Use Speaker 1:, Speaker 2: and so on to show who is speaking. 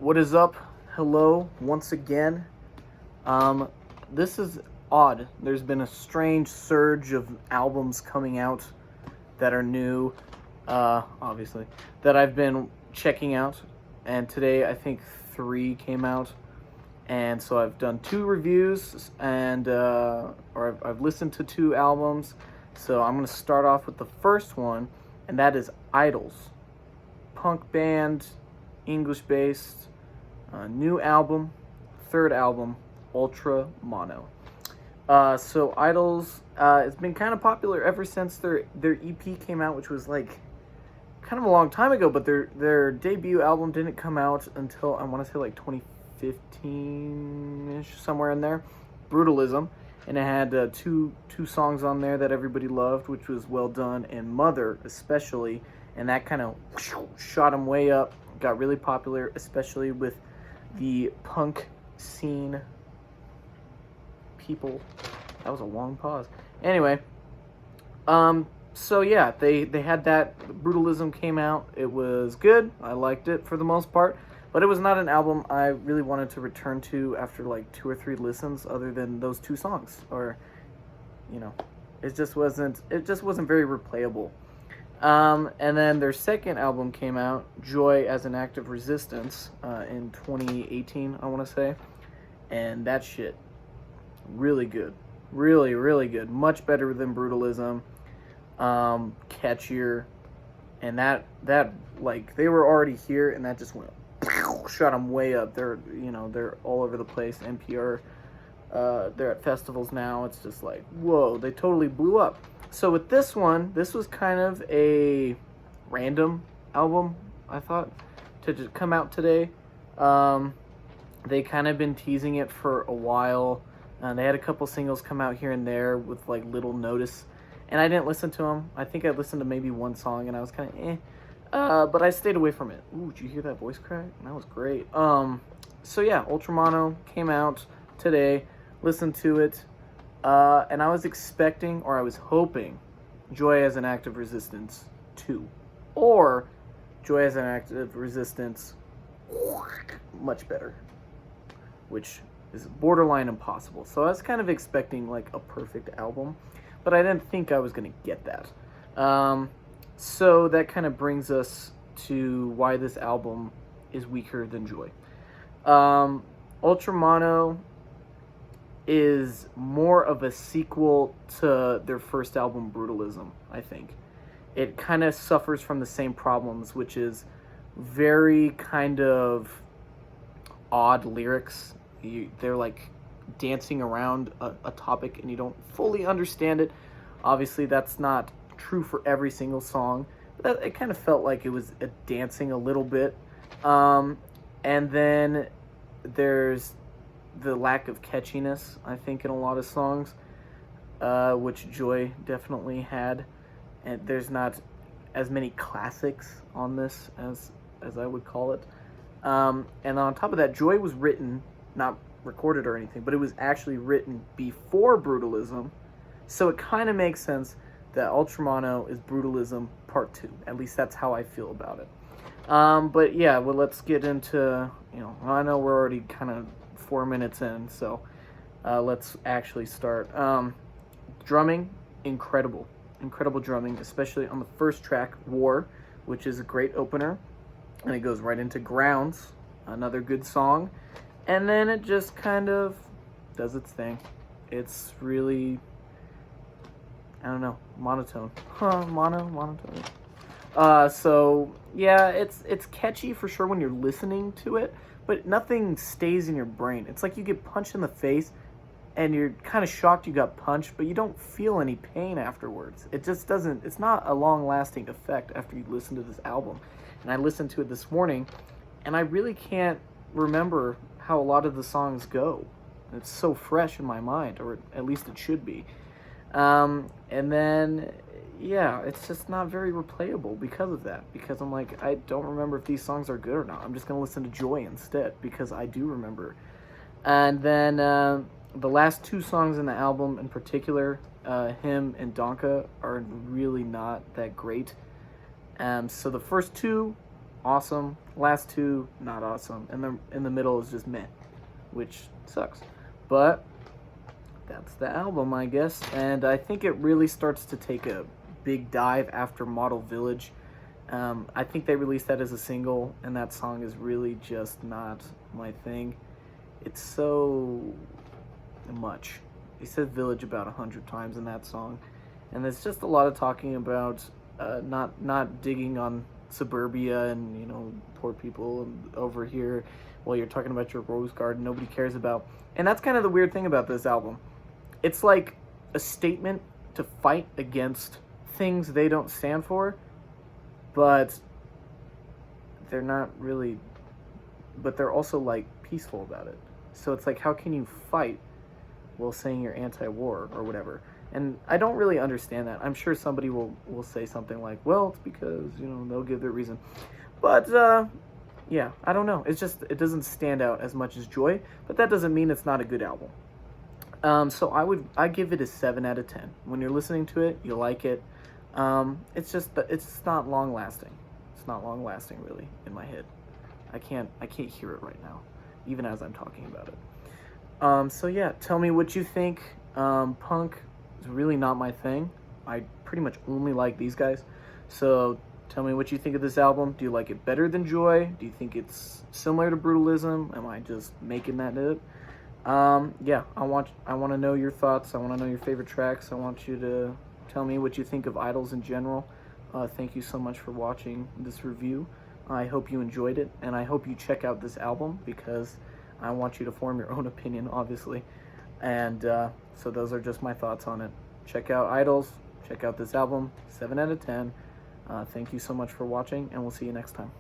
Speaker 1: What is up? Hello, once again. This is odd. There's been a strange surge of albums coming out that are new, obviously, that I've been checking out. And today I think 3 came out. And so I've done 2 reviews and, or I've listened to 2 albums. So I'm going to start off with the first one, and that is IDLES. Punk band, English-based, new album, 3rd album, Ultra Mono. So IDLES, it's been kind of popular ever since their EP came out, which was like kind of a long time ago, but their debut album didn't come out until, I want to say, like 2015-ish, somewhere in there, Brutalism. And it had two songs on there that everybody loved, which was Well Done and Mother, especially. And that kind of shot them way up, got really popular, especially with the punk scene people. That was a long pause. Anyway, so yeah, they had that. Brutalism came out. It was good. I liked it for the most part. But it was not an album I really wanted to return to after like 2 or 3 listens, other than those 2 songs. Or, you know, it just wasn't very replayable. And then their second album came out, Joy as an Act of Resistance, in 2018, I want to say. And that shit, really good. Really, really good. Much better than Brutalism. Catchier. And that like, they were already here, and that just went shot them way up. They're all over the place. NPR, they're at festivals now. It's just like, whoa, they totally blew up. So with this one, this was kind of a random album, I thought, to just come out today. They kind of been teasing it for a while. They had a couple singles come out here and there with like little notice, and I didn't listen to them. I think I listened to maybe one song, and I was kind of but I stayed away from it. Ooh, did you hear that voice crack? That was great. So yeah, Ultra Mono came out today. Listened to it. And I was expecting, or I was hoping, Joy as an Act of Resistance 2. Or Joy as an Act of Resistance much better. Which is borderline impossible. So I was kind of expecting like a perfect album. But I didn't think I was going to get that. So that kind of brings us to why this album is weaker than Joy. Ultra Mono is more of a sequel to their first album, Brutalism, I think. It kind of suffers from the same problems, which is very kind of odd lyrics. They're like dancing around a topic, and you don't fully understand it. Obviously, that's not true for every single song, but it kind of felt like it was dancing a little bit. And then there's the lack of catchiness, I think, in a lot of songs, which Joy definitely had. And there's not as many classics on this as I would call it. And on top of that, Joy was written, not recorded or anything, but it was actually written before Brutalism, so it kind of makes sense that Ultra Mono is Brutalism Part 2. At least that's how I feel about it. But yeah, well, let's get into, I know we're already kind of 4 minutes in, so let's actually start. Drumming, incredible drumming, especially on the first track, War, which is a great opener, and it goes right into Grounds, another good song, and then it just kind of does its thing. It's really, I don't know, monotone. Monotone. So yeah, it's catchy for sure when you're listening to it, but nothing stays in your brain. It's like you get punched in the face and you're kind of shocked you got punched, but you don't feel any pain afterwards. It just doesn't, it's not a long-lasting effect after you listen to this album. And I listened to it this morning, and I really can't remember how a lot of the songs go. It's so fresh in my mind, or at least it should be. And then, yeah, it's just not very replayable because of that. Because I'm like, I don't remember if these songs are good or not. I'm just going to listen to Joy instead, because I do remember. And then the last 2 songs in the album in particular, Him and Donka, are really not that great. So the first 2 awesome. Last two, not awesome. And then in the middle is just meh, which sucks. But that's the album, I guess. And I think it really starts to take a big dive after Model Village. I think they released that as a single, and that song is really just not my thing. It's so much. He said village about 100 times in that song, and there's just a lot of talking about not digging on suburbia and, you know, poor people over here while you're talking about your rose garden nobody cares about. And that's kind of the weird thing about this album. It's like a statement to fight against things they don't stand for, but they're not really, but they're also like peaceful about it. So it's like, how can you fight while saying you're anti-war or whatever? And I don't really understand that. I'm sure somebody will say something like, well, it's because, you know, they'll give their reason. But yeah, I don't know. It's just, it doesn't stand out as much as Joy, but that doesn't mean it's not a good album. So I give it a 7 out of 10. When you're listening to it, you like it. It's just, it's not long lasting. It's not long lasting really in my head. I can't hear it right now, even as I'm talking about it. So yeah, tell me what you think. Punk is really not my thing. I pretty much only like these guys. So tell me what you think of this album. Do you like it better than Joy? Do you think it's similar to Brutalism? Am I just making that up? Yeah, I want to know your thoughts. I want to know your favorite tracks. I want you to tell me what you think of IDLES in general. Thank you so much for watching this review. I hope you enjoyed it, and I hope you check out this album, because I want you to form your own opinion, obviously. And so those are just my thoughts on it. Check out IDLES. Check out this album. 7 out of 10. Thank you so much for watching, and we'll see you next time.